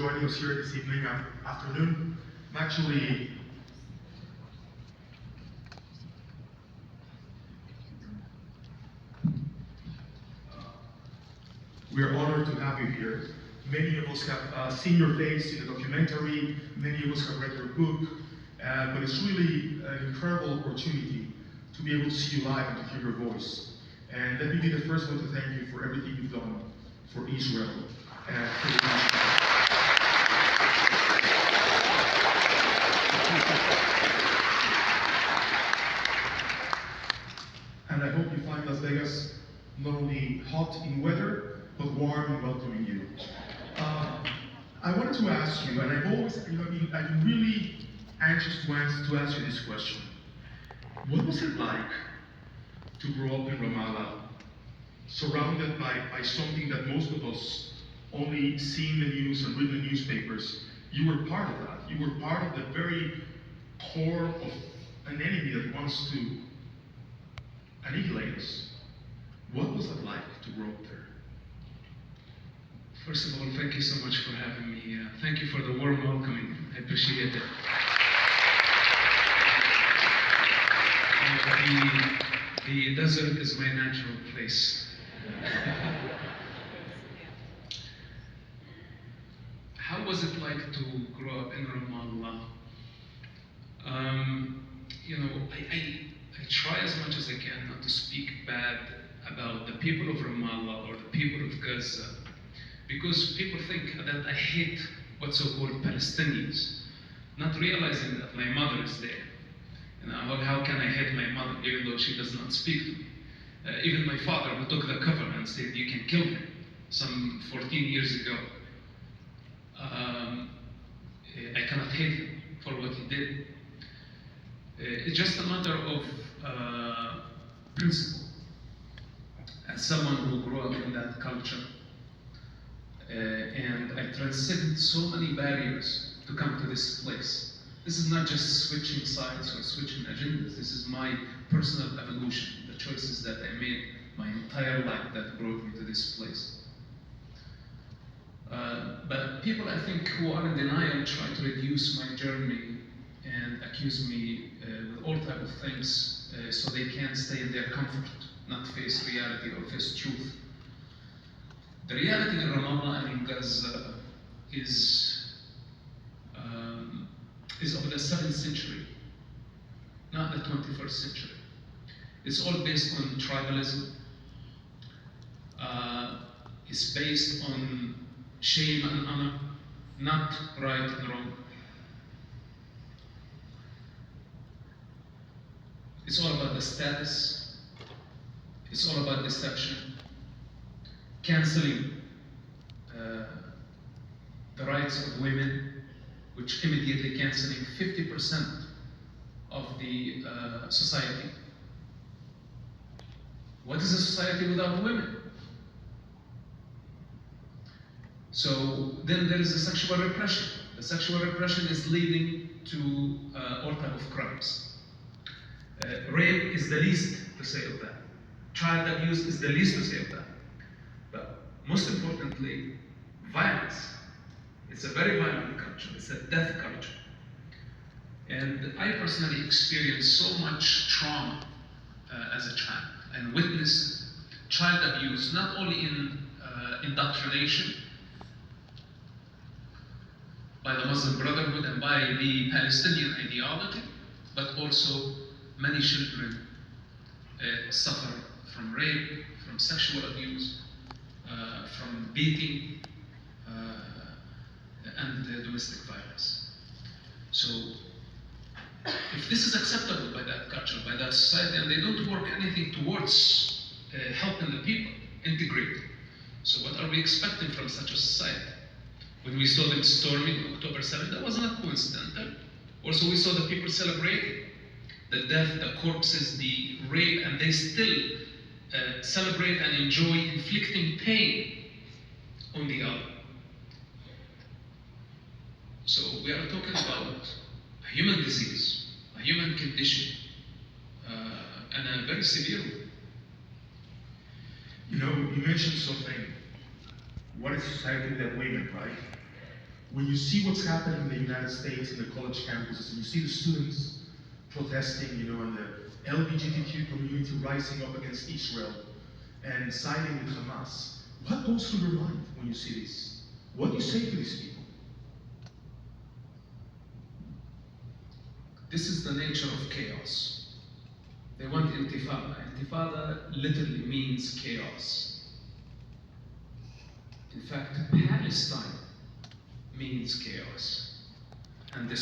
joining us here this evening and afternoon. We are honored to have you here. Many of us have seen your face in the documentary, many of us have read your book, but it's really an incredible opportunity to be able to see you live and to hear your voice. And let me be the first one to thank you for everything you've done for Israel and for the nation. And I hope you find Las Vegas not only hot in weather, but warm and welcoming you. I wanted to ask you, and I've always, I've been really anxious to ask you this question. What was it like to grow up in Ramallah, surrounded by something that most of us only see in the news and read in the newspapers? You were part of that. You were part of the very core of an enemy that wants to annihilate us. What was it like to grow up there? First of all, thank you so much for having me. Thank you for the warm welcoming. I appreciate it. The desert is my natural place. How was it like to grow up in Ramallah? I try as much as I can not to speak bad about the people of Ramallah or the people of Gaza, because people think that I hate what's so-called Palestinians, not realizing that my mother is there. How can I hate my mother even though she does not speak to me? Even my father, who took the cover and said, "You can kill him," some 14 years ago. I cannot hate him for what he did. It's just a matter of principle. As someone who grew up in that culture, and I transcended so many barriers to come to this place. This is not just switching sides or switching agendas. This is my personal evolution, the choices that I made my entire life that brought me to this place. But people, I think, who are in denial try to reduce my journey and accuse me with all type of things so they can stay in their comfort, not face reality or face truth. The reality in Ramallah and in Gaza is of the 7th century, not the 21st century. It's all based on tribalism. It's based on shame and honor, not right and wrong. It's all about the status. It's all about deception. Canceling the rights of women, which immediately canceling 50% of the society. What is a society without women? So then there is a sexual repression. The sexual repression is leading to all type of crimes. Rape is the least to say of that. Child abuse is the least to say of that. But most importantly, violence. It's a very violent culture. It's a death culture. And I personally experienced so much trauma as a child and witnessed child abuse, not only in indoctrination by the Muslim Brotherhood and by the Palestinian ideology, but also many children suffer from rape, from sexual abuse, from beating, and domestic violence. So, if this is acceptable by that culture, by that society, and they don't work anything towards helping the people integrate, so what are we expecting from such a society? When we saw them storming October 7th, that was not coincidental. Also, we saw the people celebrating the death, the corpses, the rape, and they still celebrate and enjoy inflicting pain on the other. So we are talking about a human disease, a human condition, and a very severe one. You know, you mentioned something. What is society without women, right? when you see what's happening in the United States in the college campuses, and you see the students protesting, and the LGBTQ community rising up against Israel and siding with Hamas, what goes through your mind when you see this? What do you say to these people? This is the nature of chaos. They want intifada. Intifada literally means chaos. In fact, Palestine means chaos. And this